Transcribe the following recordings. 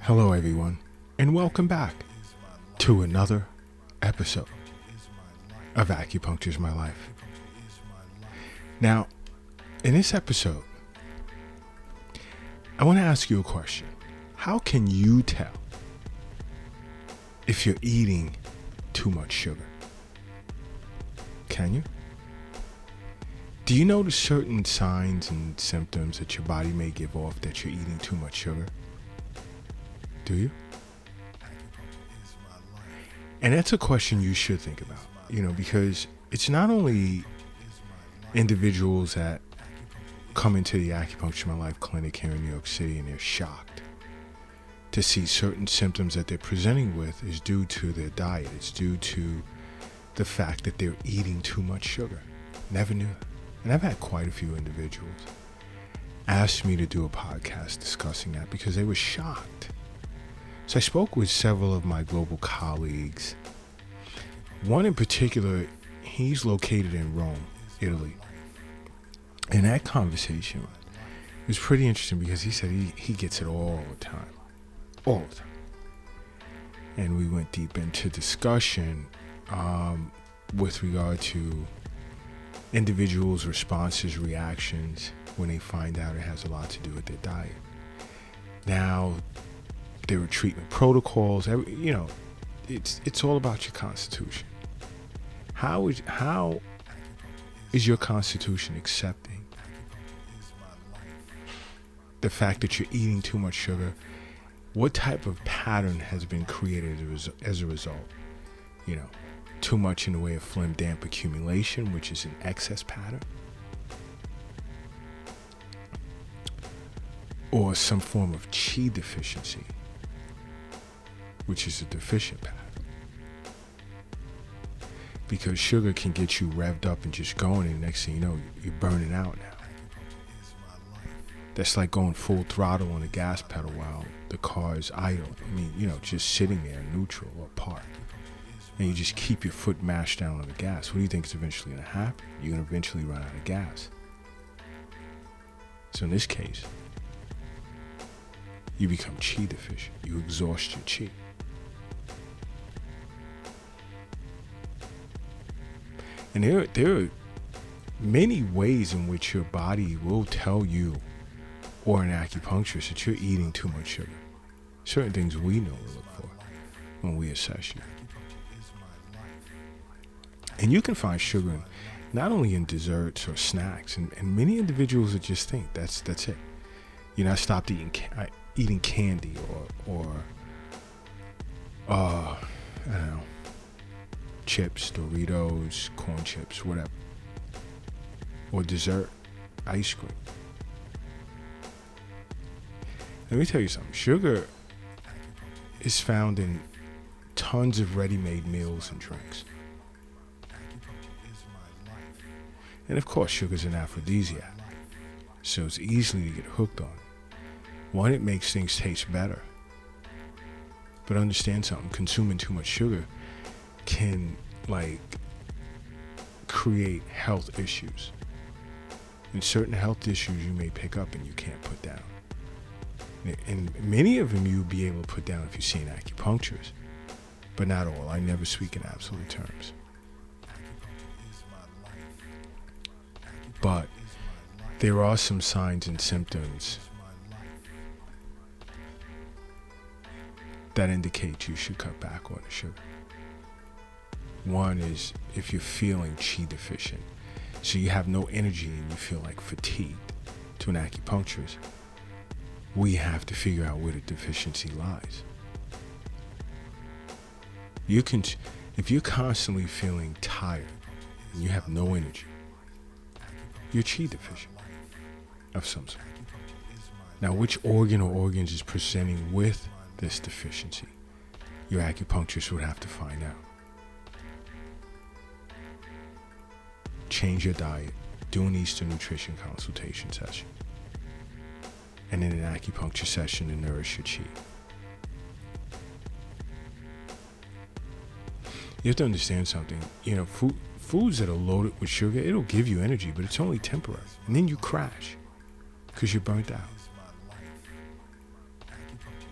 Hello, everyone, and welcome back to another episode of Acupuncture is My Life. Now, in this episode, I want to ask you a question. How can you tell if you're eating too much sugar? Can you? Do you notice certain signs and symptoms that your body may give off that you're eating too much sugar? Do you? And that's a question you should think about, because it's not only individuals that come into the Acupuncture My Life clinic here in New York City and they're shocked to see certain symptoms that they're presenting with is due to their diet. It's due to the fact that they're eating too much sugar. Never knew. And I've had quite a few individuals ask me to do a podcast discussing that because they were shocked. So I spoke with several of my global colleagues. One in particular, he's located in Rome, Italy. And that conversation was pretty interesting because he said he gets it all the time. All the time. And we went deep into discussion with regard to individuals' responses, reactions, when they find out it has a lot to do with their diet. Now, there were treatment protocols. It's all about your constitution. How is your constitution accepting the fact that you're eating too much sugar? What type of pattern has been created as a result? Too much in the way of phlegm damp accumulation, which is an excess pattern, or some form of chi deficiency, which is a deficient pattern. Because sugar can get you revved up and just going, and next thing you know, you're burning out now. That's like going full throttle on the gas pedal while the car is idle. Just sitting there neutral or parked. And you just keep your foot mashed down on the gas. What do you think is eventually going to happen? You're going to eventually run out of gas. So in this case, you become chi deficient. You exhaust your chi. And there are many ways in which your body will tell you, or an acupuncturist, that you're eating too much sugar. Certain things we know to look for when we assess you. And you can find sugar not only in desserts or snacks, and many individuals that just think that's it. I stopped eating candy or I don't know, chips, Doritos, corn chips, whatever, or dessert, ice cream. Let me tell you something. Sugar is found in tons of ready-made meals and drinks. And of course, sugar is an aphrodisiac, so it's easily to get hooked on. One, it makes things taste better. But understand something, consuming too much sugar can create health issues. And certain health issues you may pick up and you can't put down. And many of them you'll be able to put down if you see an acupuncturist, but not all. I never speak in absolute terms. But there are some signs and symptoms that indicate you should cut back on the sugar. One is if you're feeling chi deficient, so you have no energy and you feel like fatigued. To an acupuncturist, we have to figure out where the deficiency lies. If you're constantly feeling tired and you have no energy, you're chi deficient of some sort. Now, which organ or organs is presenting with this deficiency? Your acupuncturist would have to find out. Change your diet, do an Eastern nutrition consultation session, and then an acupuncture session to nourish your chi. You have to understand something. Foods that are loaded with sugar, it'll give you energy, but it's only temporary. And then you crash because you're burnt out.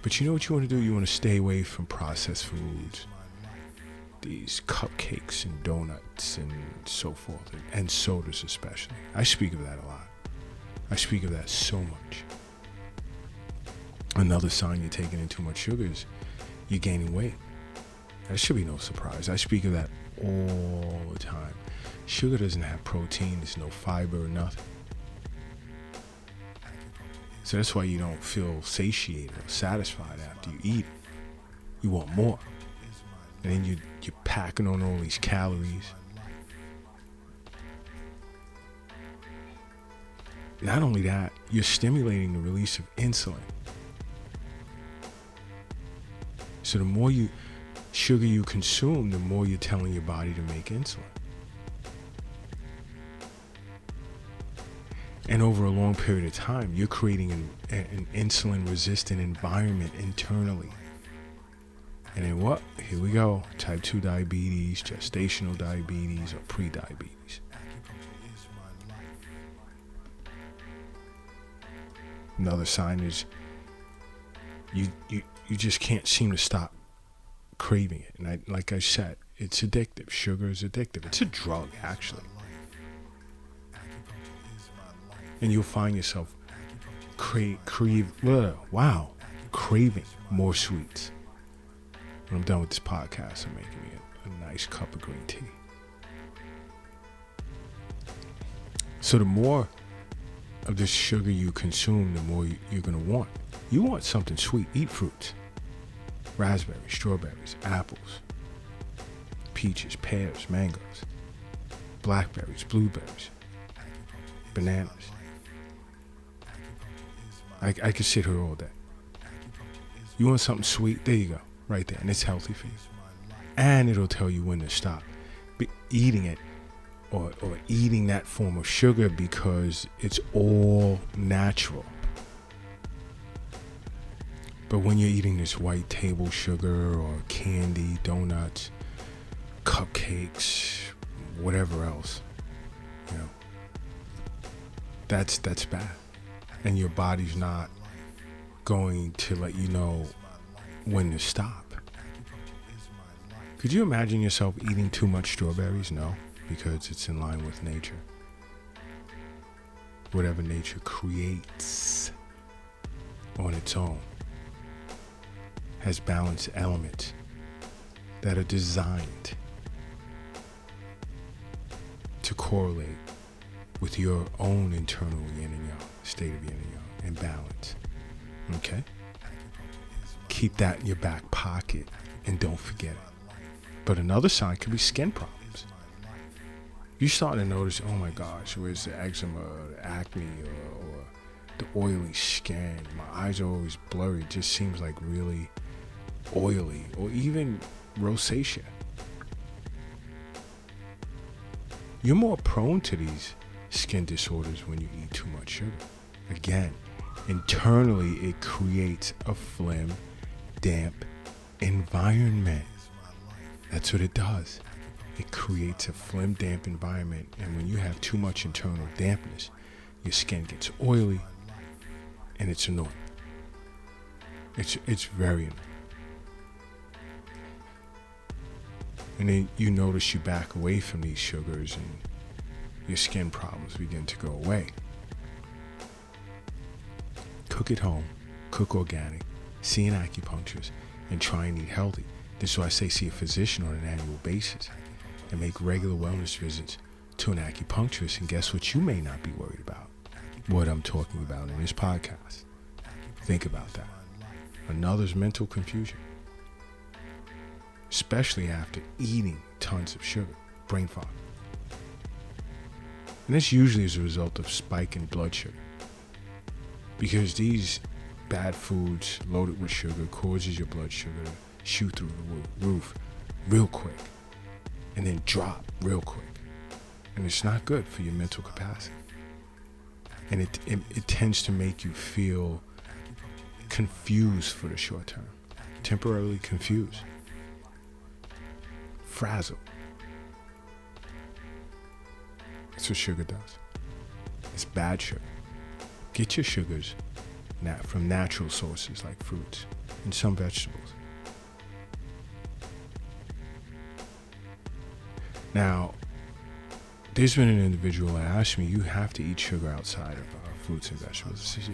But you know what you want to do? You want to stay away from processed foods, these cupcakes and donuts and so forth, and sodas especially. I speak of that a lot. I speak of that so much. Another sign you're taking in too much sugar is you're gaining weight. That should be no surprise. I speak of that all the time. Sugar doesn't have protein. There's no fiber or nothing. So that's why you don't feel satiated or satisfied after you eat it. You want more. And then you're packing on all these calories. Not only that, you're stimulating the release of insulin. So the more sugar you consume, the more you're telling your body to make insulin. And over a long period of time, you're creating an insulin-resistant environment internally. And then what? Here we go. Type 2 diabetes, gestational diabetes, or pre-diabetes. Another sign is you just can't seem to stop craving it. And like I said, it's addictive. Sugar is addictive. It's a drug, actually. And you'll find yourself craving more sweets. When I'm done with this podcast, I'm making me a nice cup of green tea. So the more of this sugar you consume, the more you're going to want. You want something sweet. Eat fruits. Raspberries, strawberries, apples, peaches, pears, mangoes, blackberries, blueberries, bananas. I could sit here all day. You want something sweet? There you go. Right there. And it's healthy for you. And it'll tell you when to stop eating it or eating that form of sugar because it's all natural. But when you're eating this white table sugar or candy, donuts, cupcakes, whatever else, that's bad. And your body's not going to let you know when to stop. Could you imagine yourself eating too much strawberries? No, because it's in line with nature. Whatever nature creates on its own has balanced elements that are designed to correlate with your own internal yin and yang, state of yin and yang, and balance. Okay? Keep that in your back pocket and don't forget it. But another sign could be skin problems. You start to notice, oh my gosh, where's the eczema, the acne, or the oily skin? My eyes are always blurry. It just seems like really oily, or even rosacea. You're more prone to these skin disorders when you eat too much sugar. Again, internally it creates a phlegm, damp environment. That's what it does. It creates a phlegm, damp environment, and when you have too much internal dampness, your skin gets oily, and it's annoying. It's very annoying. And then you notice you back away from these sugars and your skin problems begin to go away. Cook at home, cook organic, see an acupuncturist, and try and eat healthy. This is why I say see a physician on an annual basis and make regular wellness visits to an acupuncturist. And guess what you may not be worried about? What I'm talking about in this podcast. Think about that. Another's mental confusion. Especially after eating tons of sugar, brain fog. And this usually is a result of spike in blood sugar. Because these bad foods loaded with sugar causes your blood sugar to shoot through the roof real quick and then drop real quick. And it's not good for your mental capacity. And it tends to make you feel confused for the short term. Temporarily confused. Frazzled. That's what sugar does. It's bad sugar. Get your sugars from natural sources like fruits and some vegetables. Now, there's been an individual that asked me, you have to eat sugar outside of fruits and vegetables. I says,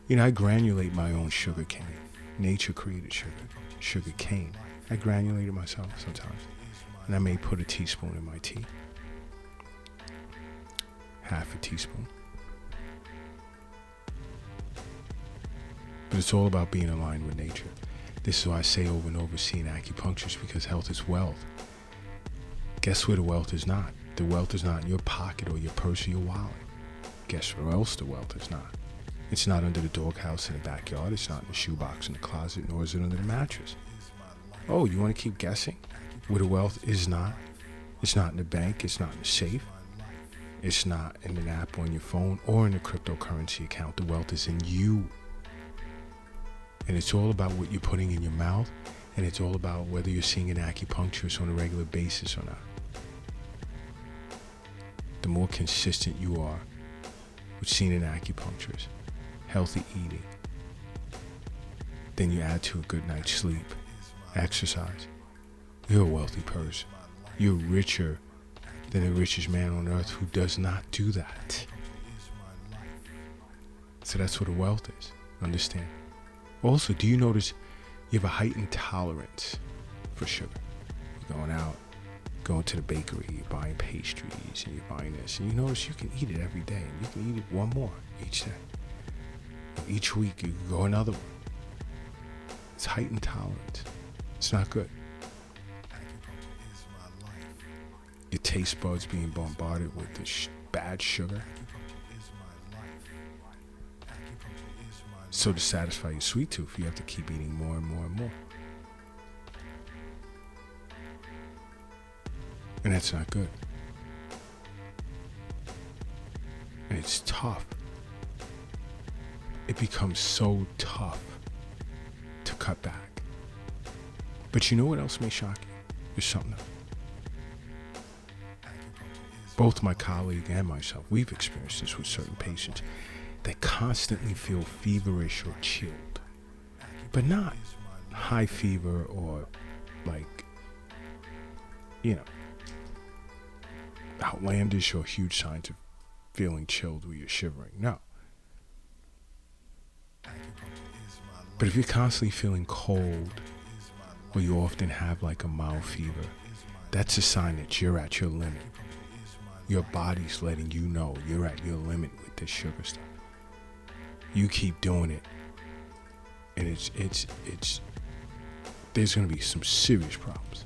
yeah. I granulate my own sugar cane. Nature created sugar cane. I granulate it myself sometimes. And I may put a teaspoon in my tea. Half a teaspoon. But it's all about being aligned with nature. This is why I say over and over, seeing acupuncturists, because health is wealth. Guess where the wealth is not? The wealth is not in your pocket or your purse or your wallet. Guess where else the wealth is not? It's not under the doghouse in the backyard. It's not in the shoebox in the closet, nor is it under the mattress. Oh, you want to keep guessing where the wealth is not? It's not in the bank. It's not in the safe. It's not in an app on your phone or in a cryptocurrency account. The wealth is in you. And it's all about what you're putting in your mouth, and it's all about whether you're seeing an acupuncturist on a regular basis or not. The more consistent you are with seeing an acupuncturist, healthy eating, then you add to a good night's sleep, exercise, you're a wealthy person. You're richer than the richest man on earth who does not do that. So that's what a wealth is. Understand? Also, do you notice you have a heightened tolerance for sugar? You're going out, going to the bakery, you're buying pastries, and you're buying this, and you notice you can eat it every day, and you can eat it one more each day. Each week, you can go another one. It's heightened tolerance. It's not good. Your taste buds being bombarded with this bad sugar. So to satisfy your sweet tooth, you have to keep eating more and more and more. And that's not good. And it's tough. It becomes so tough to cut back. But you know what else may shock you? There's something else. Both my colleague and myself, we've experienced this with certain patients that constantly feel feverish or chilled, but not high fever or outlandish or huge signs of feeling chilled where you're shivering. No. But if you're constantly feeling cold, or you often have like a mild fever, that's a sign that you're at your limit. Your body's letting you know you're at your limit with this sugar stuff. You keep doing it, and it's there's going to be some serious problems.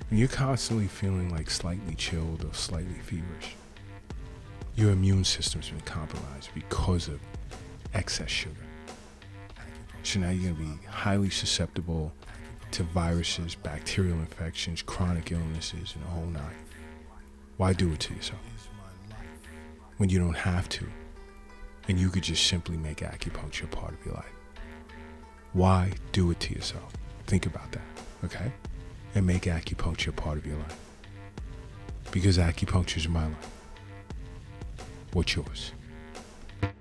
When you're constantly feeling like slightly chilled or slightly feverish, your immune system's been compromised because of excess sugar. So now you're going to be highly susceptible to viruses, bacterial infections, chronic illnesses, and the whole nine. Why do it to yourself when you don't have to, and you could just simply make acupuncture a part of your life? Why do it to yourself? Think about that, okay? And make acupuncture a part of your life. Because acupuncture is my life. What's yours?